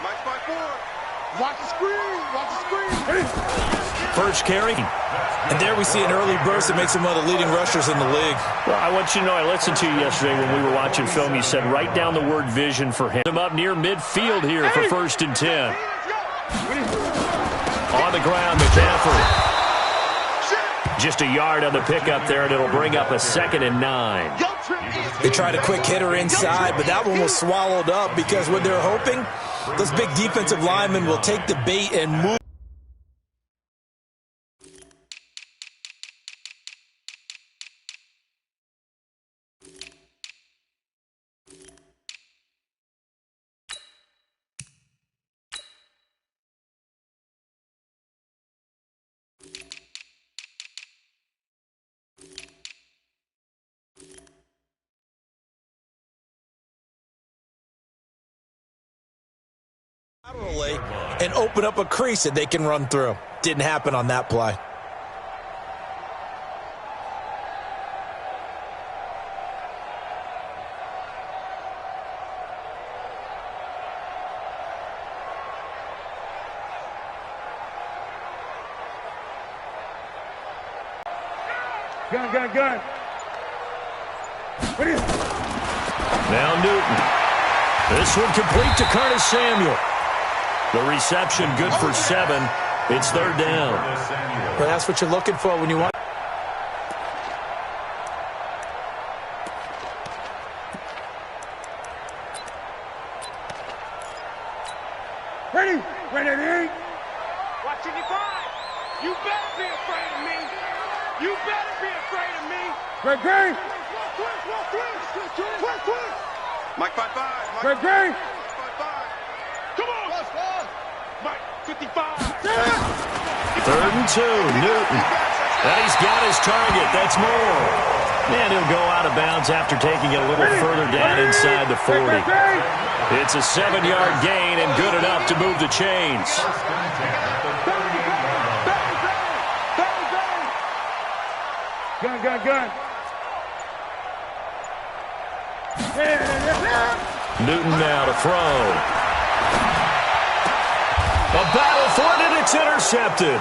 Watch the screen. Watch the screen. First carry. And there we see an early burst that makes him one of the leading rushers in the league. Well, I want you to know, I listened to you yesterday when we were watching film. You said write down the word vision for him. Up near midfield here for 1st and 10. On the ground, McCaffrey. Just a yard on the pickup there, and it'll bring up a 2nd and 9. They tried a quick hitter inside, but that one was swallowed up because what they're hoping, those big defensive linemen will take the bait and move. And open up a crease that they can run through. Didn't happen on that play. Gun. Now Newton. This one complete to Curtis Samuel. The reception good for 7. It's 3rd down. Well, that's what you're looking for when you want. Ready. Watch 55. You better be afraid of me. You better be afraid of me. Great. Mike 55. Great. Come on. Mike 55. 3rd and 2. Newton. And he's got his target. That's more. And he'll go out of bounds after taking it a little further down inside the 40. It's a 7-yard gain and good enough to move the chains. Gun. Newton now to throw. A battle for it, and it's intercepted.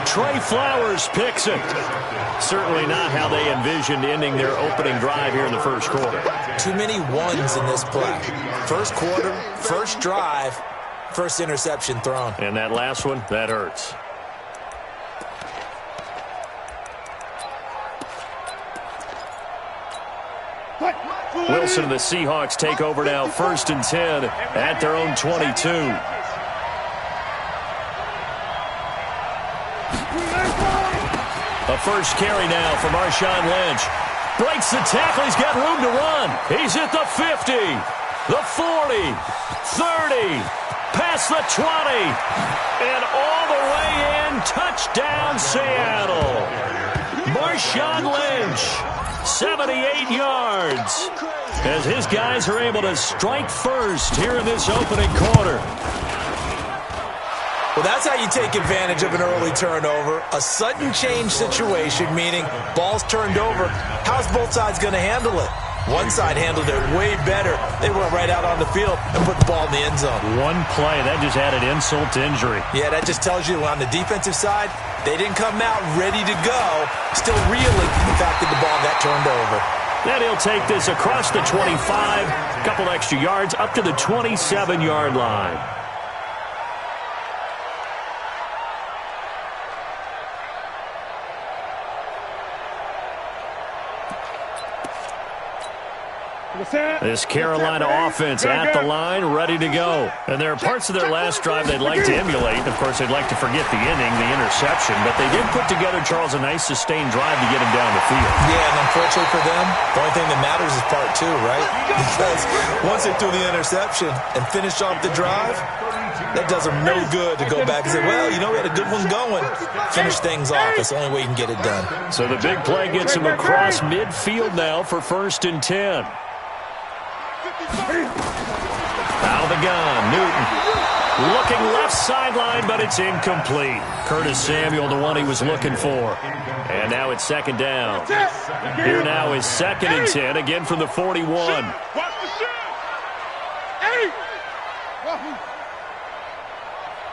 Trey Flowers picks it. Certainly not how they envisioned ending their opening drive here in the first quarter. Too many ones in this play. First quarter, first drive, first interception thrown. And that last one, that hurts. Wilson and the Seahawks take over now, 1st and 10 at their own 22. A first carry now for Marshawn Lynch. Breaks the tackle. He's got room to run. He's at the 50, the 40, 30, past the 20, and all the way in. Touchdown, Seattle. Marshawn Lynch, 78 yards, as his guys are able to strike first here in this opening quarter. Well, that's how you take advantage of an early turnover. A sudden change situation, meaning ball's turned over. How's both sides going to handle it? One side handled it way better. They went right out on the field and put the ball in the end zone. One play, that just added insult to injury. Yeah, that just tells you on the defensive side, they didn't come out ready to go, still reeling from the fact that the ball got turned over. Then he'll take this across the 25, a couple extra yards, up to the 27-yard line. This Carolina offense at the line, ready to go. And there are parts of their last drive they'd like to emulate. Of course, they'd like to forget the inning, the interception. But they did put together, Charles, a nice sustained drive to get him down the field. Yeah, and unfortunately for them, the only thing that matters is part 2, right? Because once they threw the interception and finished off the drive, that does them no good to go back and say, well, you know, we had a good one going. Finish things off. That's the only way you can get it done. So the big play gets him across midfield now for 1st and 10. Out of the gun, Newton. Looking left sideline, but it's incomplete. Curtis Samuel, the one he was looking for. And now it's 2nd down. Here now is 2nd and 10, again from the 41.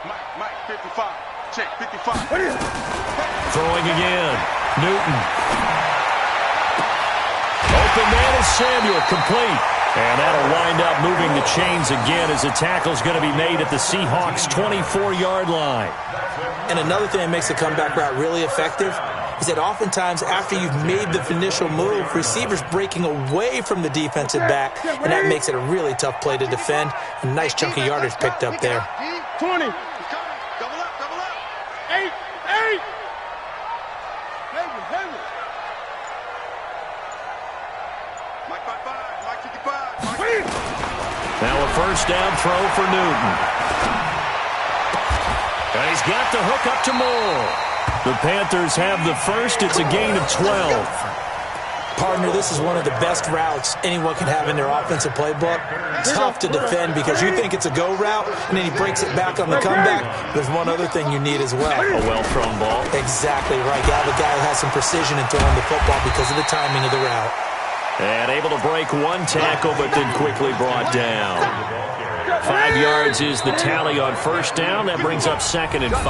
Mike, 55. Check, 55. Throwing again. Newton. Open man is Samuel, complete. And that'll wind up moving the chains again as the tackle's going to be made at the Seahawks' 24-yard line. And another thing that makes the comeback route really effective is that oftentimes after you've made the initial move, receivers breaking away from the defensive back, and that makes it a really tough play to defend. A nice chunk of yardage picked up there. 20. Double up. 8. Hayward. Mike 55. Mike 55. Now a first down throw for Newton. And he's got the hook up to Moore. The Panthers have the first. It's a gain of 12. Partner, this is one of the best routes anyone can have in their offensive playbook. Tough to defend because you think it's a go route, and then he breaks it back on the comeback. There's one other thing you need as well. A well-thrown ball. Exactly right. You have a guy who has some precision in throwing the football because of the timing of the route. And able to break one tackle, but then quickly brought down. 5 yards is the tally on first down. That brings up 2nd and 5.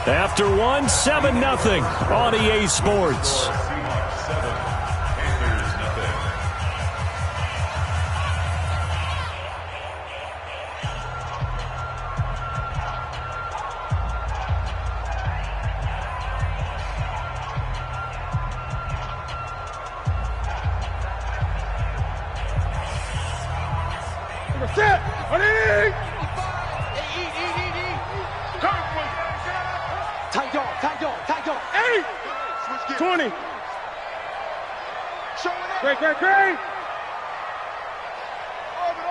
After one, 7-0 on EA Sports. Set. Tight dog. 8. 20. Great.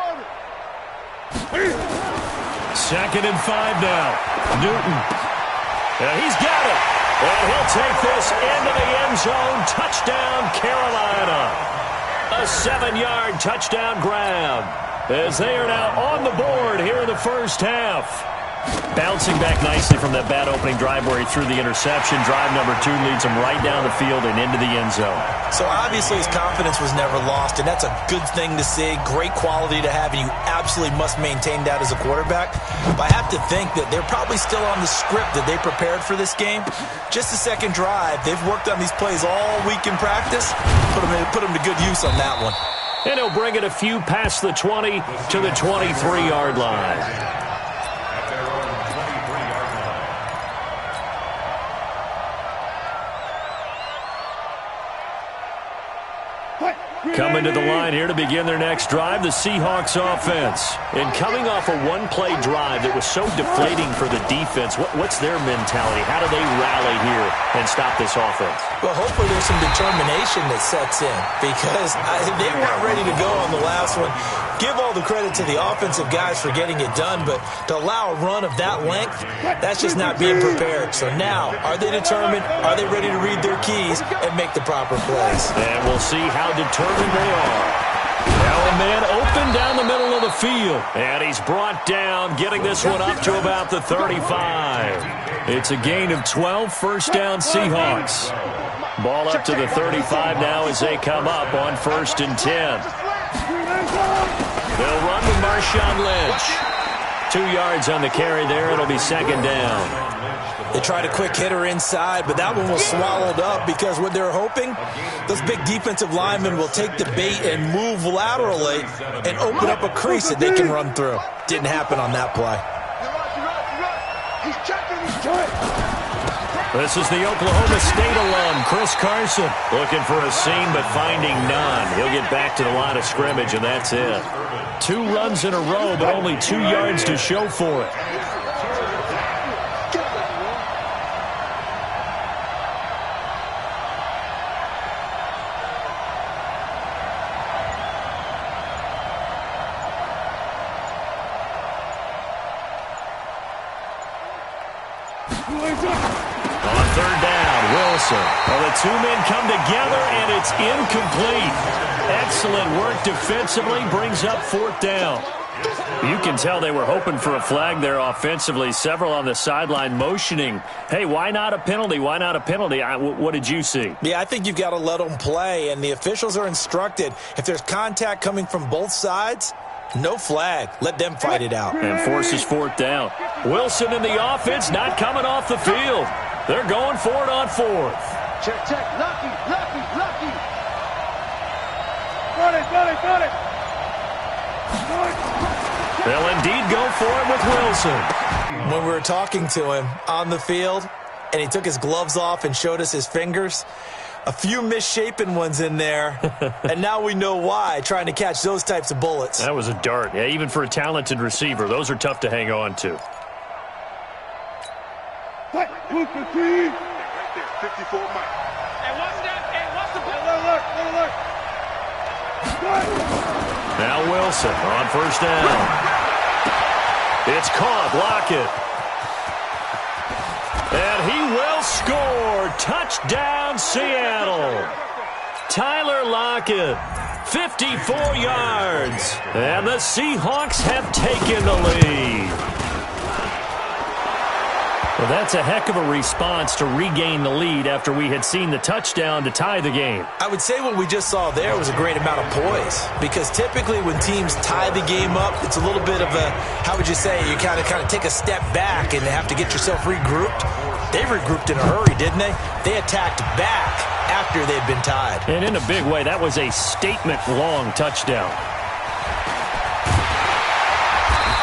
Orbit. 2nd and 5 now. Newton. He's got it. And he'll take this into the end zone. Touchdown, Carolina. A 7-yard touchdown grab, as they are now on the board here in the first half. Bouncing back nicely from that bad opening drive where he threw the interception. Drive number 2 leads him right down the field and into the end zone. So obviously his confidence was never lost, and that's a good thing to see. Great quality to have, and you absolutely must maintain that as a quarterback. But I have to think that they're probably still on the script that they prepared for this game. Just the second drive. They've worked on these plays all week in practice. Put them to good use on that one. And he'll bring it a few past the 20 to the 23-yard line. Coming to the line here to begin their next drive, the Seahawks offense. And coming off a one-play drive that was so deflating for the defense, what's their mentality? How do they rally here and stop this offense? Well, hopefully there's some determination that sets in because they weren't ready to go on the last one. Give all the credit to the offensive guys for getting it done, but to allow a run of that length, that's just not being prepared. So now, are they determined? Are they ready to read their keys and make the proper plays? And we'll see how determined they are. Now a man open down the middle of the field. And he's brought down, getting this one up to about the 35. It's a gain of 12, first down Seahawks. Ball up to the 35 now as they come up on 1st and 10. They'll run with Marshawn Lynch. 2 yards on the carry there. It'll be 2nd down. They tried a quick hitter inside, but that one was swallowed up because what they're hoping, those big defensive linemen will take the bait and move laterally and open up a crease that they can run through. Didn't happen on that play. This is the Oklahoma State alum, Chris Carson, looking for a seam but finding none. He'll get back to the line of scrimmage, and that's it. 2 runs in a row, but only 2 yards to show for it. On 3rd down, Wilson. Well, the 2 men come together, and it's incomplete. Excellent work defensively, brings up 4th down. You can tell they were hoping for a flag there offensively. Several on the sideline motioning, hey, why not a penalty? Why not a penalty? What did you see? Yeah, I think you've got to let them play, and the officials are instructed if there's contact coming from both sides, No flag. Let them fight it out. And forces fourth down. Wilson in the offense not coming off the field. They're going for it on fourth. Check, check. Lucky, lucky, lucky. Got it, got it, got it. They'll indeed go for it with Wilson. When we were talking to him on the field, and he took his gloves off and showed us his fingers, a few misshapen ones in there, and now we know why, trying to catch those types of bullets. That was a dart. Yeah, even for a talented receiver, those are tough to hang on to. Right there, 54 Mike. And what's that? And what's the ball? Look. Now Wilson on first down. It's caught. Lockett. And he will score. Touchdown, Seattle. Tyler Lockett, 54 yards. And the Seahawks have taken the lead. Well, that's a heck of a response to regain the lead after we had seen the touchdown to tie the game. I would say what we just saw there was a great amount of poise, because typically when teams tie the game up, it's a little bit of a, how would you say, you kind of take a step back and have to get yourself regrouped. They regrouped in a hurry, didn't they? They attacked back after they'd been tied. And in a big way, that was a statement-long touchdown.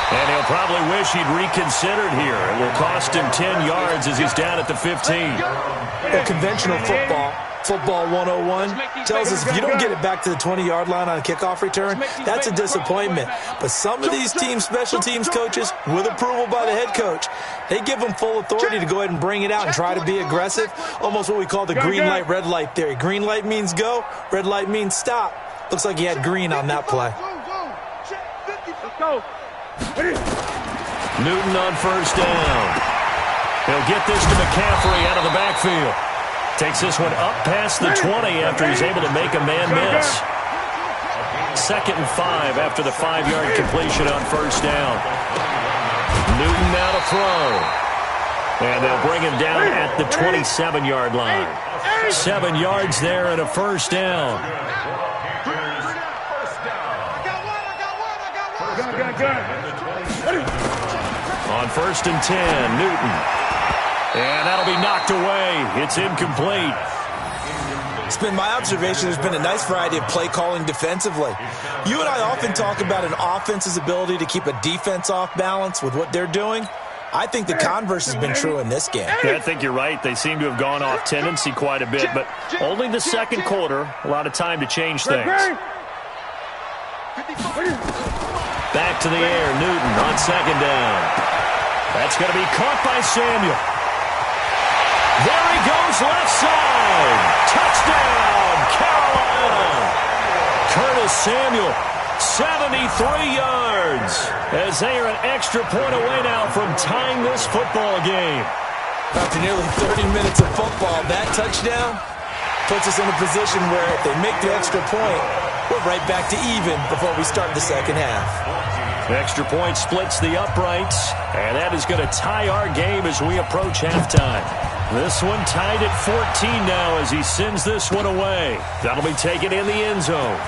And he'll probably wish he'd reconsidered here. It will cost him 10 yards as he's down at the 15. Well, conventional football 101, tells us if you don't get it back to the 20-yard line on a kickoff return, that's a disappointment. But some of these teams, special teams coaches, with approval by the head coach, they give them full authority to go ahead and bring it out and try to be aggressive, almost what we call the green light, red light theory. Green light means go, red light means stop. Looks like he had green on that play. Let's go. Newton on first down. He'll get this to McCaffrey out of the backfield. Takes this one up past the 20 after he's able to make a man miss. 2nd and 5 after the 5-yard completion on first down. Newton now to throw. And they'll bring him down at the 27-yard line. 7 yards there and a first down. On 1st and 10, Newton. And that'll be knocked away. It's incomplete. It's been my observation there's been a nice variety of play calling defensively. You and I often talk about an offense's ability to keep a defense off balance with what they're doing. I think the converse has been true in this game. Yeah, I think you're right. They seem to have gone off tendency quite a bit, but only the second quarter, a lot of time to change things. Back to the air, Newton on 2nd down. That's going to be caught by Samuel. There he goes, left side. Touchdown, Carolina. Curtis Samuel, 73 yards, as they are an extra point away now from tying this football game. After nearly 30 minutes of football, that touchdown puts us in a position where if they make the extra point, we're right back to even before we start the second half. Extra point splits the uprights, and that is going to tie our game as we approach halftime. This one tied at 14 now as he sends this one away. That'll be taken in the end zone.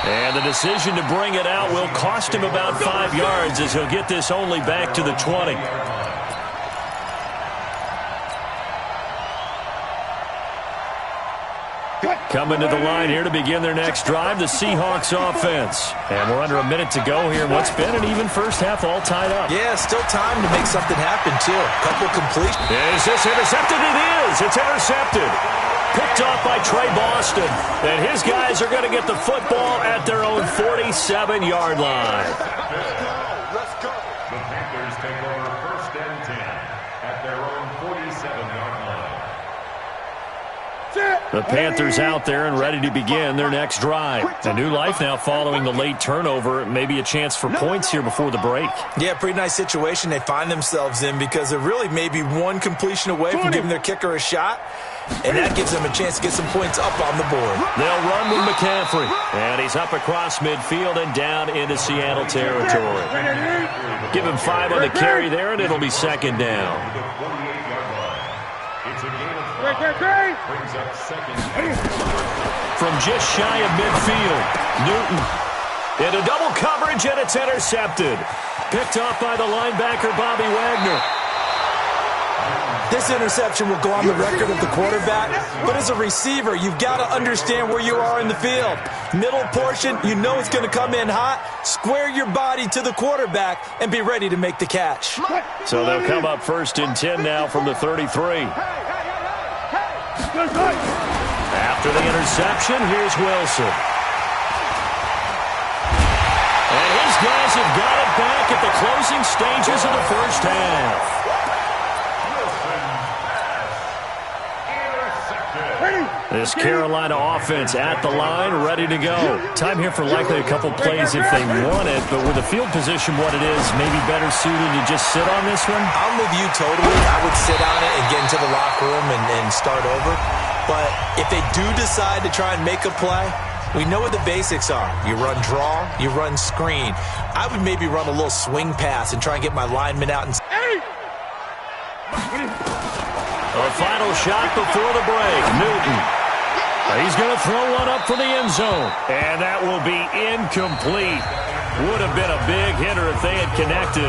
And the decision to bring it out will cost him about 5 yards as he'll get this only back to the 20. Coming to the line here to begin their next drive, the Seahawks offense. And we're under a minute to go here in what's been an even first half, all tied up. Yeah, still time to make something happen, too. A couple completions. Is this intercepted? It is. It's intercepted. Picked off by Trey Boston. And his guys are going to get the football at their own 47-yard line. Let's go. The Panthers take over 1st and 10 at their own 47-yard line. The Panthers out there and ready to begin their next drive. A new life now following the late turnover. Maybe a chance for points here before the break. Yeah, pretty nice situation they find themselves in because they're really maybe one completion away from giving their kicker a shot. And that gives them a chance to get some points up on the board. They'll run with McCaffrey. And he's up across midfield and down into Seattle territory. Give him 5 on the carry there, and it'll be 2nd down. Brings up 2nd. From just shy of midfield, Newton. Into double coverage, and it's intercepted. Picked off by the linebacker, Bobby Wagner. This interception will go on the record of the quarterback, but as a receiver, you've got to understand where you are in the field. Middle portion, you know it's going to come in hot. Square your body to the quarterback and be ready to make the catch. So they'll come up 1st and 10 now from the 33. After the interception, here's Wilson. And his guys have got it back at the closing stages of the first half. This Carolina offense at the line, ready to go. Time here for likely a couple plays if they want it, but with the field position what it is, maybe better suited to just sit on this one? I'm with you totally. I would sit on it and get into the locker room and start over. But if they do decide to try and make a play, we know what the basics are. You run draw, you run screen. I would maybe run a little swing pass and try and get my lineman out. A final shot before the break. Newton. He's going to throw one up for the end zone. And that will be incomplete. Would have been a big hitter if they had connected.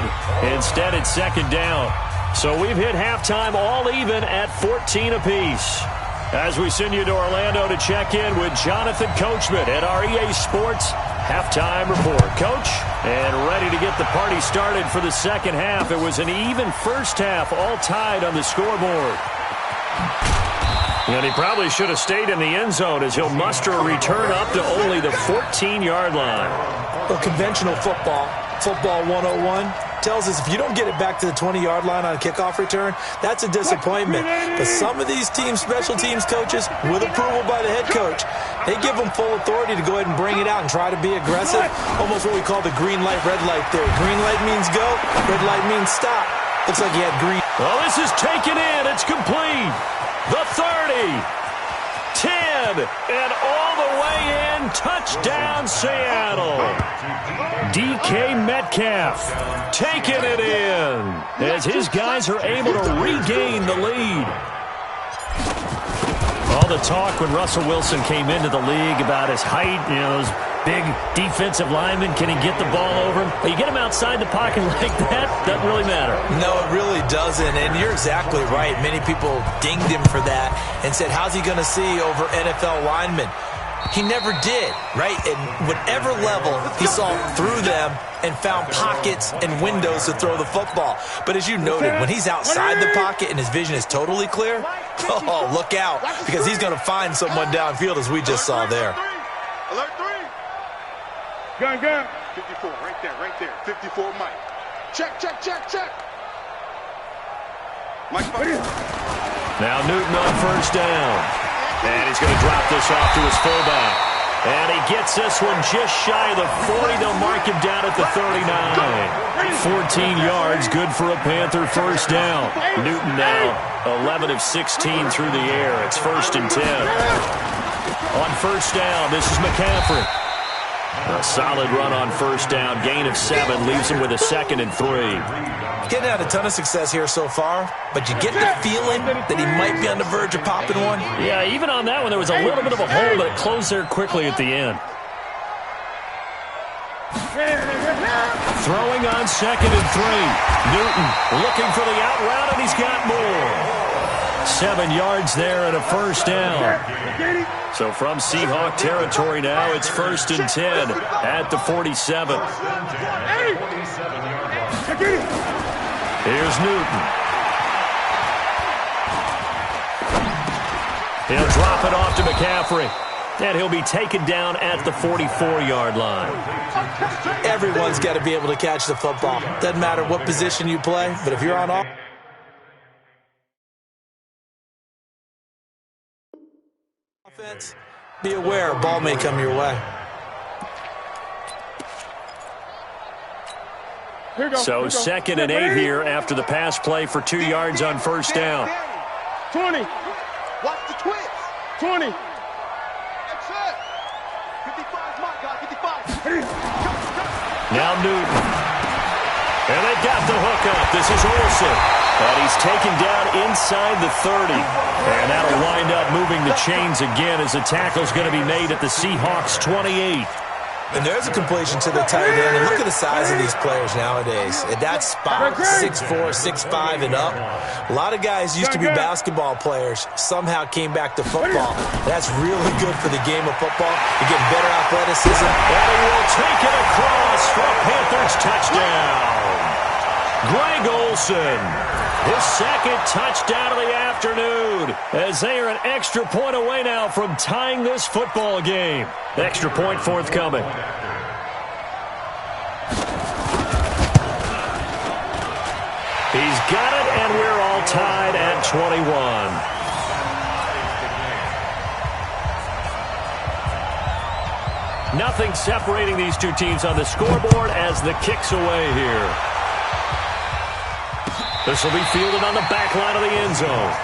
Instead, it's 2nd down. So we've hit halftime all even at 14 apiece. As we send you to Orlando to check in with Jonathan Coachman at our EA Sports Halftime Report. Coach, and ready to get the party started for the second half. It was an even first half, all tied on the scoreboard. And he probably should have stayed in the end zone as he'll muster a return up to only the 14-yard line. Well, conventional football 101, tells us if you don't get it back to the 20-yard line on a kickoff return, that's a disappointment. But some of these teams, special teams coaches, with approval by the head coach, they give them full authority to go ahead and bring it out and try to be aggressive, almost what we call the green light, red light theory. Green light means go, red light means stop. Looks like he had green. Well, this is taken in. It's complete. The 30, 10, and all the way in. Touchdown, Seattle. DK Metcalf taking it in as his guys are able to regain the lead. All the talk when Russell Wilson came into the league about his height, those big defensive linemen, can he get the ball over him? You get him outside the pocket like that, doesn't really matter. No, it really doesn't, and you're exactly right. Many people dinged him for that and said, how's he going to see over NFL linemen? He never did, right? And whatever level, he saw through them and found pockets and windows to throw the football. But as you noted, when he's outside the pocket and his vision is totally clear, oh, look out, because he's going to find someone downfield, as we just saw there. Alert 3. Gun. 54, right there. 54, Mike. Check. Mike. Now Newton on first down. And he's going to drop this off to his fullback. And he gets this one just shy of the 40. They'll mark him down at the 39. 14 yards, good for a Panther first down. Newton now 11 of 16 through the air. It's 1st and 10. On first down, this is McCaffrey. A solid run on first down. Gain of 7 leaves him with a 2nd and 3. Getting had a ton of success here so far, but you get the feeling that he might be on the verge of popping one. Yeah, even on that one, there was a little bit of a hole, but it closed there quickly at the end. Throwing on 2nd and 3. Newton looking for the out route, and he's got more. 7 yards there and a first down. So from Seahawk territory now, it's 1st and 10 at the 47. Here's Newton. He'll drop it off to McCaffrey. And he'll be taken down at the 44-yard line. Everyone's got to be able to catch the football. Doesn't matter what position you play, but if you're on offense, be aware a ball may come your way. So 2nd and 8 here after the pass play for 2 yards on first down. 20. Watch the twist. 20. That's it. 55, my God, 55. Now Newton. And they've got the hook up. This is Olsen. And he's taken down inside the 30. And that'll wind up moving the chains again as the tackle's going to be made at the Seahawks 28. And there's a completion to the tight end. And look at the size of these players nowadays. At that spot, 6'4", 6'5", and up. A lot of guys used to be basketball players, somehow came back to football. That's really good for the game of football. You're getting better athleticism. And he will take it across for a Panthers touchdown. Greg Olsen, his second touchdown of the afternoon, as they are an extra point away now from tying this football game. Extra point forthcoming. He's got it, and we're all tied at 21. Nothing separating these two teams on the scoreboard as the kick's away here. This will be fielded on the back line of the end zone.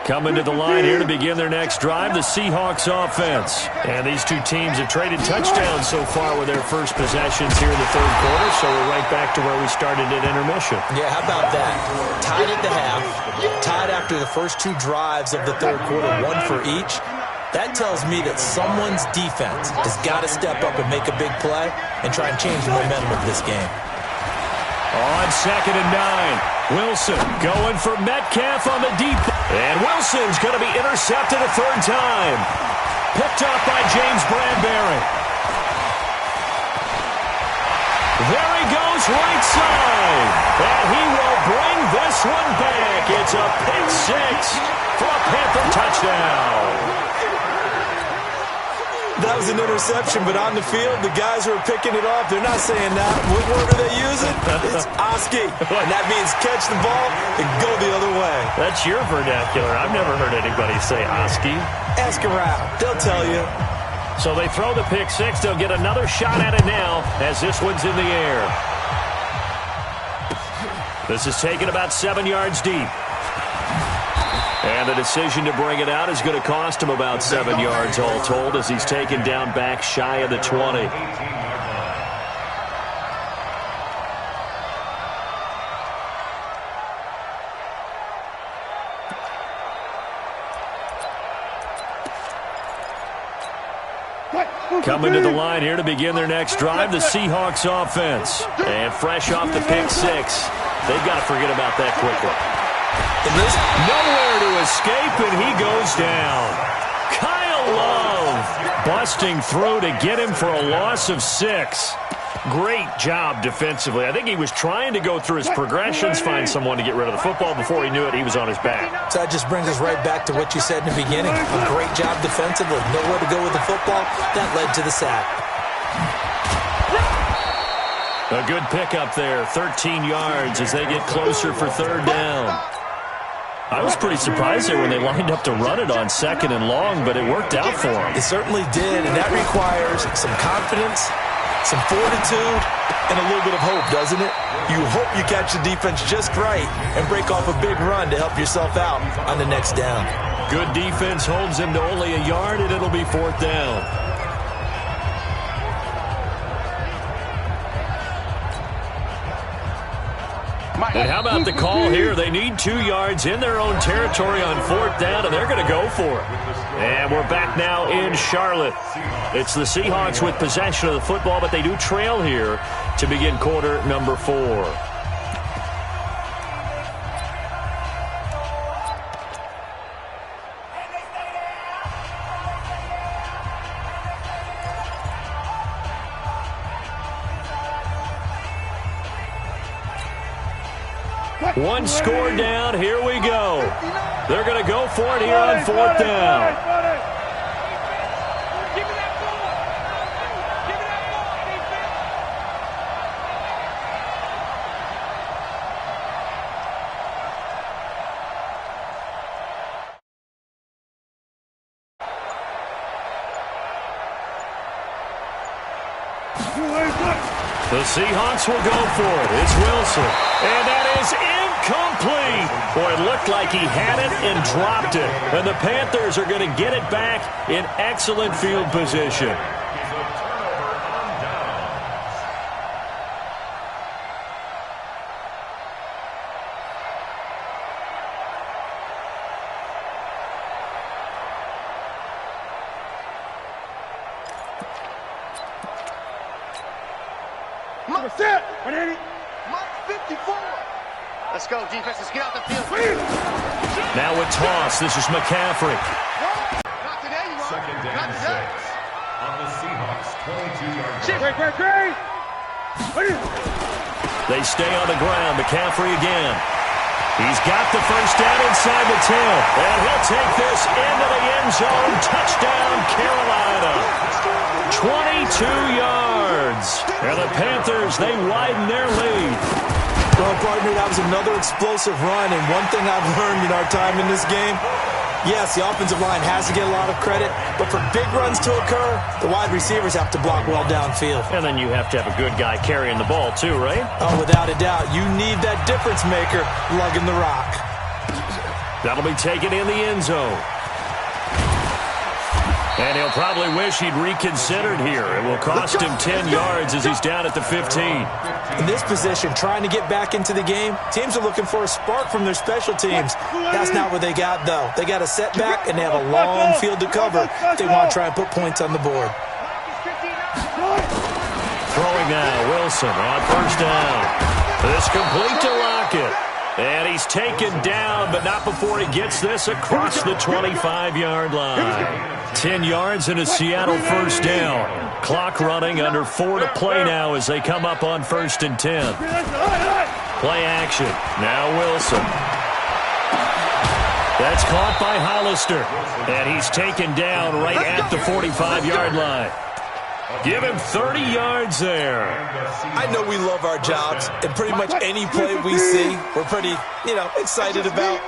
Coming to the line here to begin their next drive, the Seahawks offense. And these two teams have traded touchdowns so far with their first possessions here in the third quarter, so we're right back to where we started at intermission. Yeah, how about that? Tied at the half, tied after the first two drives of the third quarter, one for each. That tells me that someone's defense has got to step up and make a big play and try and change the momentum of this game. On 2nd and 9, Wilson going for Metcalf on the deep. And Wilson's going to be intercepted a third time. Picked up by James Bradbury. There he goes right side. And he will bring this one back. It's a pick six for a Panther touchdown. That was an interception, but on the field, the guys who are picking it off, they're not saying that. What word are they using? It's Oski. And that means catch the ball and go the other way. That's your vernacular. I've never heard anybody say Oski. Ask around. They'll tell you. So they throw the pick six. They'll get another shot at it now as this one's in the air. This is taken about 7 yards deep. And the decision to bring it out is going to cost him about 7 yards all told as he's taken down back shy of the 20. Coming to the line here to begin their next drive, the Seahawks offense. And fresh off the pick six, they've got to forget about that quickly. Nowhere to escape, and he goes down. Kyle Love busting through to get him for a loss of 6. Great job defensively. I think he was trying to go through his progressions, find someone to get rid of the football. Before he knew it, he was on his back. So that just brings us right back to what you said in the beginning. A great job defensively. Nowhere to go with the football. That led to the sack. A good pickup there, 13 yards as they get closer for third down. I was pretty surprised there when they lined up to run it on 2nd and long, but it worked out for them. It certainly did, and that requires some confidence, some fortitude, and a little bit of hope, doesn't it? You hope you catch the defense just right and break off a big run to help yourself out on the next down. Good defense holds him to only a yard, and it'll be 4th down. And how about the call here? They need 2 yards in their own territory on 4th down, and they're going to go for it. And we're back now in Charlotte. It's the Seahawks with possession of the football, but they do trail here to begin quarter number 4. One score down. Here we go. They're going to go for it here on 4th down. The Seahawks will go for it. It's Wilson. And that is incomplete. Boy, it looked like he had it and dropped it. And the Panthers are going to get it back in excellent field position. Set. 180. Mark 54. Let's go, defense. Let's get out the field. Now a toss. This is McCaffrey. Not today, you are. Second down 6 on the Seahawks 22-yard line. Great. They stay on the ground. McCaffrey again. He's got the first down inside the 10. And he'll take this into the end zone. Touchdown, Carolina. 22 yards. And the Panthers, they widen their lead. Well, partner, that was another explosive run. And one thing I've learned in our time in this game, yes, the offensive line has to get a lot of credit, but for big runs to occur, the wide receivers have to block well downfield. And then you have to have a good guy carrying the ball too, right? Oh, without a doubt. You need that difference maker lugging the rock. That'll be taken in the end zone. And he'll probably wish he'd reconsidered here. It will cost him 10 yards as he's down at the 15. In this position, trying to get back into the game, teams are looking for a spark from their special teams. That's not what they got, though. They got a setback, and they have a long field to cover if they want to try and put points on the board. Throwing now, Wilson on first down. This complete to Lockett. And he's taken down, but not before he gets this across the 25-yard line. 10 yards and a Seattle first down. Clock running, under 4 to play now as they come up on 1st and 10. Play action. Now Wilson. That's caught by Hollister. And he's taken down right at the 45-yard line. Give him 30 yards there. I know we love our jobs, and pretty much any play we see, we're pretty, excited about.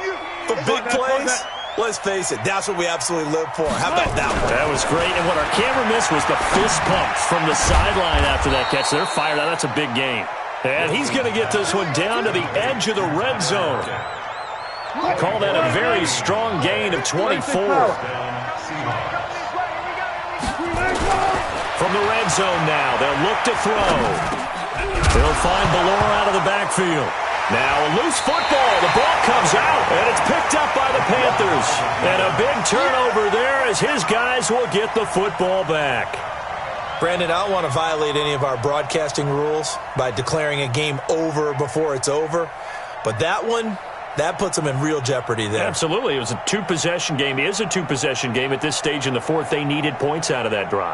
But big plays, let's face it, that's what we absolutely live for. How about that one? That was great, and what our camera missed was the fist pump from the sideline after that catch. They're fired out. That's a big game. And he's going to get this one down to the edge of the red zone. Call that a very strong gain of 24. From the red zone now, they'll look to throw. They'll find Ballore out of the backfield. Now a loose football. The ball comes out, and it's picked up by the Panthers. And a big turnover there as his guys will get the football back. Brandon, I don't want to violate any of our broadcasting rules by declaring a game over before it's over. But that one, that puts them in real jeopardy there. Absolutely. It was a two-possession game. It is a two-possession game at this stage in the fourth. They needed points out of that drive.